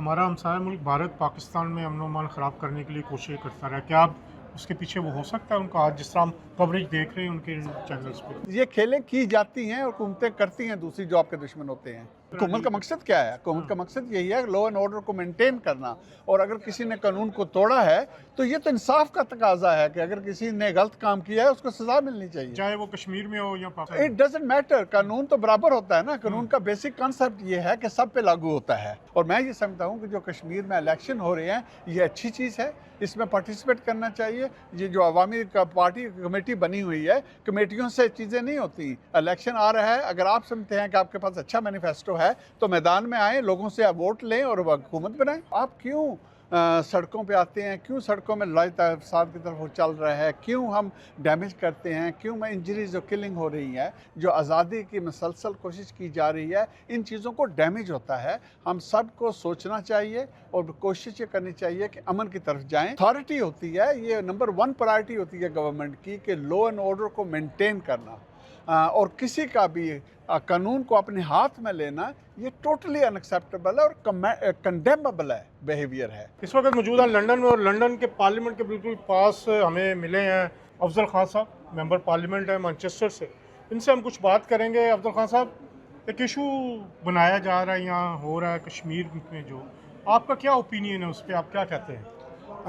हमारा हमसाया मुल्क भारत पाकिस्तान में अमन अमान ख़राब करने के लिए कोशिश करता रहा। क्या आप उसके पीछे वो हो सकता है उनका आज जिस तरह हम कवरेज देख रहे हैं उनके चैनल्स पे? ये खेलें की जाती हैं और हुकूमतें करती हैं दूसरी जो आपके दुश्मन होते हैं। हुकूमत का मकसद क्या है? हुकूमत का मकसद यही है लॉ एंड ऑर्डर को मेंटेन करना। और अगर किसी ने कानून को तोड़ा है तो ये तो इंसाफ का तकाजा है कि अगर किसी ने गलत काम किया है उसको सजा मिलनी चाहिए, चाहे वो कश्मीर में हो या पाकिस्तान। It doesn't matter. कानून तो बराबर होता है ना। कानून का बेसिक कॉन्सेप्ट ये है कि सब पे लागू होता है। और मैं ये समझता हूँ कि जो कश्मीर में इलेक्शन हो रहे हैं ये अच्छी चीज़ है, इसमें पार्टिसिपेट करना चाहिए। ये जो अवामी पार्टी कमेटी बनी हुई है, कमेटियों से चीज़ें नहीं होती। इलेक्शन आ रहा है, अगर आप समझते हैं कि आपके पास अच्छा मैनिफेस्टो है तो मैदान में आएँ, लोगों से आप वोट लें और हुकूमत बनाएं। आप क्यों सड़कों पे आते हैं? क्यों सड़कों में लड़ाई फसाद की तरफ वो चल रहा है? क्यों हम डैमेज करते हैं? क्यों में इंजरीज जो किलिंग हो रही है, जो आज़ादी की मुसलसल कोशिश की जा रही है, इन चीज़ों को डैमेज होता है। हम सब को सोचना चाहिए और कोशिश ये करनी चाहिए कि अमन की तरफ जाएं। अथॉरिटी होती है, ये नंबर 1 प्रायोरिटी होती है गवर्नमेंट की कि लॉ एंड ऑर्डर को मेंटेन करना। और किसी का भी कानून को अपने हाथ में लेना ये टोटली अनएक्सेप्टेबल है और कंडेमेबल है बिहेवियर है। इस वक्त मौजूद है लंदन में और लंदन के पार्लियामेंट के बिल्कुल पास हमें मिले हैं अफजल खान साहब, मेंबर पार्लियामेंट है मैनचेस्टर से। इनसे हम कुछ बात करेंगे। अफजल खान साहब, एक इशू बनाया जा रहा है, यहाँ हो रहा है कश्मीर में, जो आपका क्या ओपिनियन है उस पर, आप क्या कहते हैं?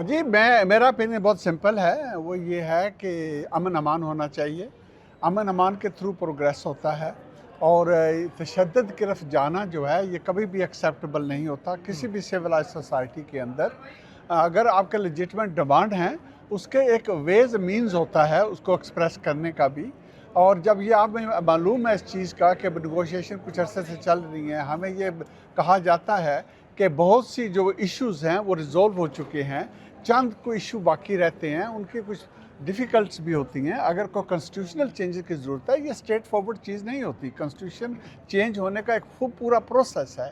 जी, मेरा ओपिनियन बहुत सिंपल है। वो ये है कि अमन अमान होना चाहिए। अमन अमान के थ्रू प्रोग्रेस होता है और तशद्दुद की तरफ जाना जो है ये कभी भी एक्सेप्टेबल नहीं होता किसी भी सिविलाइज सोसाइटी के अंदर। अगर आपके लेजिटिमेट डिमांड हैं उसके एक वेज मीन्स होता है उसको एक्सप्रेस करने का भी। और जब ये आप में मालूम है इस चीज़ का कि नेगोशिएशन कुछ अरसे से चल रही हैं, हमें ये कहा जाता है कि बहुत सी जो इश्यूज़ हैं वो रिजॉल्व हो चुके हैं, चंद कोई इशू बाकी रहते हैं, उनकी कुछ डिफ़िकल्ट्स भी होती हैं। अगर कोई कॉन्स्टिट्यूशनल चेंजेस की ज़रूरत है, ये स्ट्रेट फॉरवर्ड चीज़ नहीं होती। कॉन्स्टिट्यूशन चेंज होने का एक पूरा प्रोसेस है।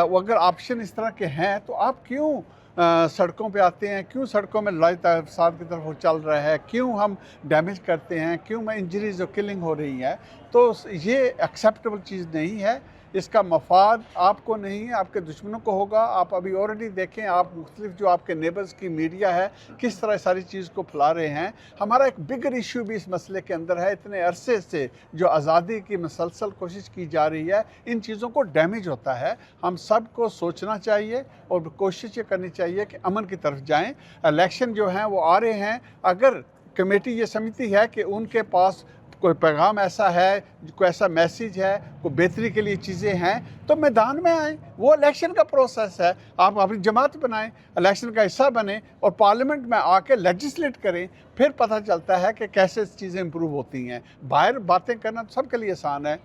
वो अगर ऑप्शन इस तरह के हैं तो आप क्यों सड़कों पे आते हैं? क्यों सड़कों में लड़ाई फसाद की तरफ वो चल रहा है? क्यों हम डैमेज करते हैं? क्यों में इंजरीज जो किलिंग हो रही है? तो ये एक्सेप्टेबल चीज़ नहीं है। इसका मफाद आपको नहीं है, आपके दुश्मनों को होगा। आप अभी ऑलरेडी देखें, आप मुख्तलिफ जो आपके नेबर्स की मीडिया है किस तरह सारी चीज़ को फैला रहे हैं। हमारा एक बिगर इशू भी इस मसले के अंदर है। इतने अरसे से जो आज़ादी की मुसलसल कोशिश की जा रही है, इन चीज़ों को डैमेज होता है। हम सब को सोचना चाहिए और कोशिश ये करनी चाहिए कि अमन की तरफ जाएँ। इलेक्शन जो हैं वो आ रहे हैं, अगर कमेटी ये समझती है कि उनके पास कोई पैगाम ऐसा है, कोई ऐसा मैसेज है, कोई बेहतरी के लिए चीज़ें हैं, तो मैदान में आएँ। वो इलेक्शन का प्रोसेस है। आप अपनी जमात बनाएं, इलेक्शन का हिस्सा बने और पार्लियामेंट में आके लेजिस्लेट करें। फिर पता चलता है कि कैसे चीज़ें इंप्रूव होती हैं। बाहर बातें करना तो सबके लिए आसान है।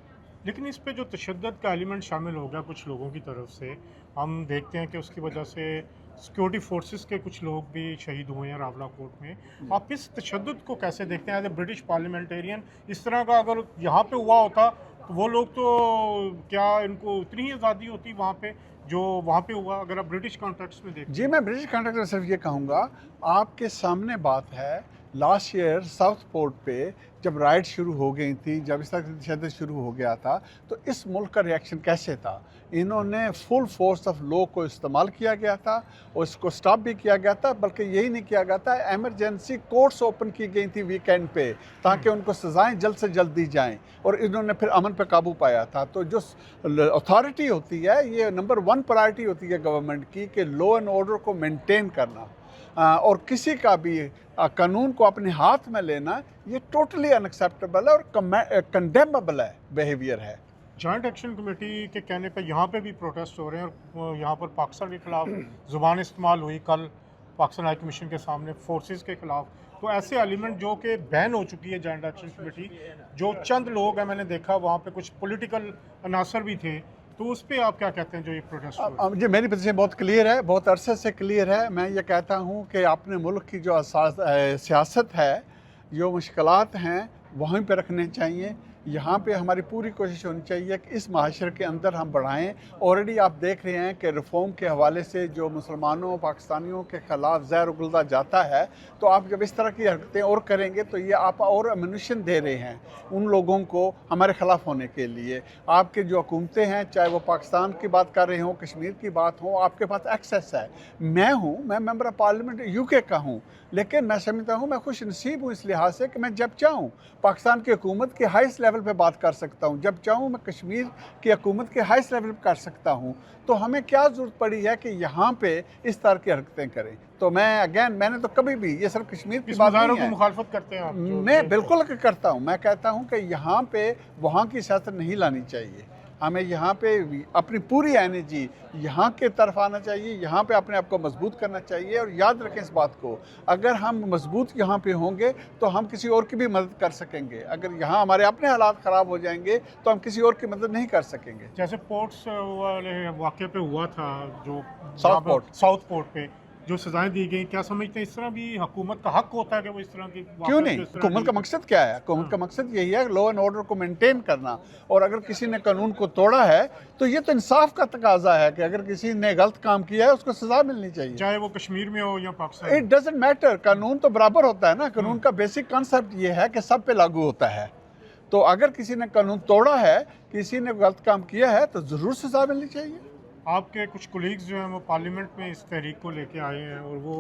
लेकिन इस पे जो तशद्दुद का एलिमेंट शामिल हो गया कुछ लोगों की तरफ से, हम देखते हैं कि उसकी वजह से सिक्योरिटी फोर्सेस के कुछ लोग भी शहीद हुए हैं रावला कोट में। आप इस तशद्दुद को कैसे देखते हैं एज ए ब्रिटिश पार्लियामेंटेरियन? इस तरह का अगर यहाँ पे हुआ होता तो वो लोग तो क्या इनको उतनी ही आज़ादी होती वहाँ पे जो वहाँ पे हुआ, अगर आप ब्रिटिश कॉन्टेक्स्ट में देखें? जी, मैं ब्रिटिश कॉन्टेक्स्ट में सिर्फ ये कहूँगा, आपके सामने बात है, लास्ट ईयर साउथ पोर्ट पे जब राइड शुरू हो गई थी, जब इस तरह की तशद्दुद शुरू हो गया था, तो इस मुल्क का रिएक्शन कैसे था? इन्होंने फुल फोर्स ऑफ लॉ को इस्तेमाल किया गया था और इसको स्टॉप भी किया गया था। बल्कि यही नहीं किया गया था, एमरजेंसी कोर्ट्स ओपन की गई थी वीकेंड पे ताकि उनको सज़ाएँ जल्द से जल्द दी जाएँ और इन्होंने फिर अमन पे काबू पाया था। तो जो अथॉरिटी होती है, ये नंबर 1 प्रायोरिटी होती है गवर्नमेंट की कि लॉ एंड ऑर्डर को मेंटेन करना। और किसी का भी कानून को अपने हाथ में लेना ये टोटली अनएक्सेप्टेबल है और कंडेमेबल है बिहेवियर है। जॉइंट एक्शन कमेटी के कहने पे यहाँ पे भी प्रोटेस्ट हो रहे हैं और यहाँ पर पाकिस्तान के खिलाफ ज़ुबान इस्तेमाल हुई कल पाकिस्तान हाई कमीशन के सामने फोर्सेस के खिलाफ। तो ऐसे एलिमेंट जो कि बैन हो चुकी है जॉइंट एक्शन कमेटी, जो चंद लोग हैं, मैंने देखा वहाँ पे कुछ पॉलिटिकल अनासर भी थे, तो उस पर आप क्या कहते हैं जो ये प्रोटेस्ट हो रहा है? जी, मेरी पोजीशन बहुत क्लियर है, बहुत अरसे से क्लियर है। मैं ये कहता हूँ कि अपने मुल्क की जो सियासत है, जो मुश्किलात हैं वहीं पे रखने चाहिए। यहाँ पे हमारी पूरी कोशिश होनी चाहिए कि इस माशरे के अंदर हम बढ़ाएं। ऑलरेडी आप देख रहे हैं कि रिफॉर्म के हवाले से जो मुसलमानों पाकिस्तानियों के ख़िलाफ़ ज़हर उगलता जाता है, तो आप जब इस तरह की हरकतें और करेंगे तो ये आप और अम्यूनिशन दे रहे हैं उन लोगों को हमारे ख़िलाफ़ होने के लिए। आपके जो हुकूमतें हैं, चाहे वो पाकिस्तान की बात कर रहे हों, कश्मीर की बात हो, आपके पास एक्सेस है। मैं मेंबर ऑफ पार्लियामेंट यूके का हूँ, लेकिन मैं समझता हूँ मैं खुश नसीब हूँ इस लिहाज से कि मैं जब चाहूँ पाकिस्तान की हुकूमत के हाईएस्ट लेवल पे बात कर सकता हूँ, जब चाहूँ मैं कश्मीर की हुकूमत के हाईएस्ट लेवल पे कर सकता हूँ। तो हमें क्या ज़रूरत पड़ी है कि यहाँ पे इस तरह की हरकतें करें। तो मैंने तो कभी भी, ये सिर्फ कश्मीर की बात नहीं है, मुखालफत करते हैं आप? मैं बिल्कुल करता हूँ। मैं कहता हूँ कि यहाँ पे वहाँ की सियासत नहीं लानी चाहिए। हमें यहाँ पे अपनी पूरी एनर्जी यहाँ के तरफ आना चाहिए, यहाँ पे अपने आप को मजबूत करना चाहिए। और याद रखें इस बात को, अगर हम मजबूत यहाँ पे होंगे तो हम किसी और की भी मदद कर सकेंगे। अगर यहाँ हमारे अपने हालात ख़राब हो जाएंगे तो हम किसी और की मदद नहीं कर सकेंगे। जैसे पोर्ट्स वाले वाक़े पे हुआ था, जो साउथ पोर्ट पे जो सजाएं दी गई, क्या समझते हैं इस तरह भी हुकूमत का हक होता है कि वो इस तरह की क्यों नहीं? हुकूमत का मकसद क्या है? हुकूमत का मकसद यही है लॉ एंड ऑर्डर को मेंटेन करना। और अगर किसी ने कानून को तोड़ा है तो ये तो इंसाफ का तकाजा है कि अगर किसी ने गलत काम किया है उसको सजा मिलनी चाहिए, चाहे वो कश्मीर में हो या पाकिस्तान। It doesn't matter. कानून तो बराबर होता है ना। कानून का बेसिक कॉन्सेप्ट ये है कि सब पे लागू होता है। तो अगर किसी ने कानून तोड़ा है, किसी ने गलत काम किया है, तो ज़रूर सजा मिलनी चाहिए। आपके कुछ कोलीग्स जो हैं वो पार्लियामेंट में इस तहरीक को लेके आए हैं और वो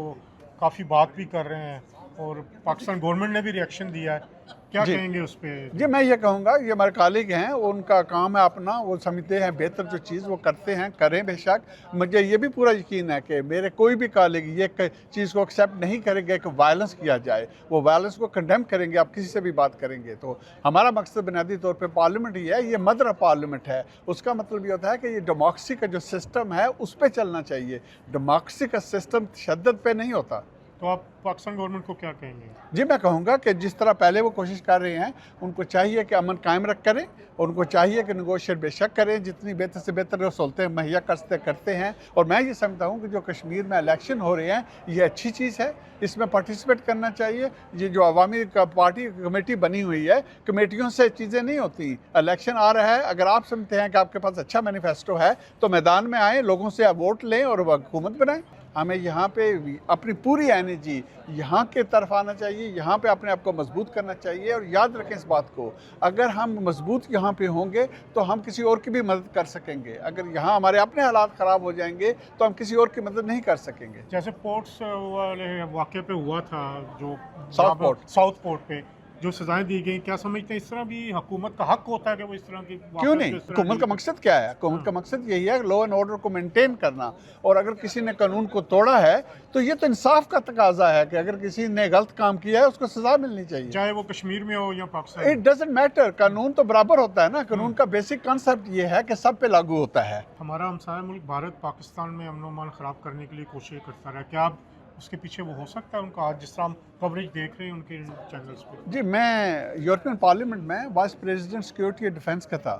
काफ़ी बात भी कर रहे हैं और पाकिस्तान गवर्नमेंट ने भी रिएक्शन दिया है, क्या कहेंगे उस पर? जी, मैं ये कहूँगा, ये हमारे कॉलीग हैं, उनका काम है अपना, वो समझते हैं बेहतर जो चीज़ वो करते हैं, करें बेशक। मुझे ये भी पूरा यकीन है कि मेरे कोई भी कॉलीग ये चीज़ को एक्सेप्ट नहीं करेंगे कि वायलेंस किया जाए। वो वायलेंस को कंडेम करेंगे। आप किसी से भी बात करेंगे तो हमारा मकसद बुनियादी तौर पर पार्लियामेंट ही है, ये मदर ऑफ पार्लियामेंट है। उसका मतलब ये होता है कि ये डेमोक्रेसी का जो सिस्टम है उस पर चलना चाहिए। डेमोक्रेसी का सिस्टम तशद्दुद पे नहीं होता। तो आप पाकिस्तान गवर्नमेंट को क्या कहेंगे? जी, मैं कहूँगा कि जिस तरह पहले वो कोशिश कर रहे हैं, उनको चाहिए कि अमन कायम रख करें। उनको चाहिए कि नेगोशिएट बेशक करें, जितनी बेहतर से बेहतर सहूलतें मुहैया करते हैं। और मैं ये समझता हूँ कि जो कश्मीर में इलेक्शन हो रहे हैं, ये अच्छी चीज़ है, इसमें पार्टिसिपेट करना चाहिए। ये जो अवामी पार्टी कमेटी बनी हुई है, कमेटियों से चीज़ें नहीं होती। इलेक्शन आ रहा है, अगर आप समझते हैं कि आपके पास अच्छा मैनिफेस्टो है तो मैदान में आएँ, लोगों से वोट लें और हुकूमत बनाएं। हमें यहाँ पे अपनी पूरी एनर्जी यहाँ के तरफ आना चाहिए, यहाँ पे अपने आप को मजबूत करना चाहिए। और याद रखें इस बात को, अगर हम मजबूत यहाँ पे होंगे तो हम किसी और की भी मदद कर सकेंगे। अगर यहाँ हमारे अपने हालात ख़राब हो जाएंगे तो हम किसी और की मदद नहीं कर सकेंगे। जैसे पोर्ट्स वाले वाक़े पे हुआ था, जो साउथ पोर्ट पे जो सजाएं दी गई, क्या समझते हैं इस तरह भी हुकूमत का हक होता है कि वो इस तरह की? क्यों नहीं? हुकूमत का मकसद क्या है? हुकूमत का मकसद यही है लॉ एंड ऑर्डर को मेंटेन करना। और अगर किसी ने कानून को तोड़ा है तो ये तो इंसाफ का तकाजा है कि अगर किसी ने गलत काम किया है उसको सजा मिलनी चाहिए, चाहे वो कश्मीर में हो या पाकिस्तान। It doesn't matter. कानून तो बराबर होता है ना। कानून का बेसिक कॉन्सेप्ट ये है कि सब पे लागू होता है। हमारा हमसाया मुल्क भारत पाकिस्तान में अमन अमान ख़राब करने के लिए कोशिश करता रहा, क्या आप उसके पीछे वो हो सकता है उनका, आज जिस तरह हम कवरेज देख रहे हैं उनके चैनल्स पे? जी, मैं यूरोपियन पार्लियामेंट में vice president security and defence का था।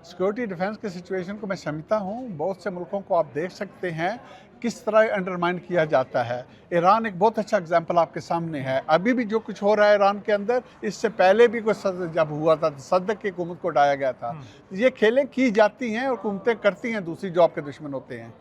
सिक्योरिटी डिफेंस की सिचुएशन को मैं समझता हूँ। बहुत से मुल्कों को आप देख सकते हैं किस तरह अंडरमाइन किया जाता है। ईरान एक बहुत अच्छा एग्जांपल आपके सामने है। अभी भी जो कुछ हो रहा है ईरान के अंदर, इससे पहले भी कुछ जब हुआ था सदक की हुकूमत को उठाया गया था। ये खेलें की जाती हैं और हुकूमतें करती हैं दूसरी जो आपके दुश्मन होते हैं।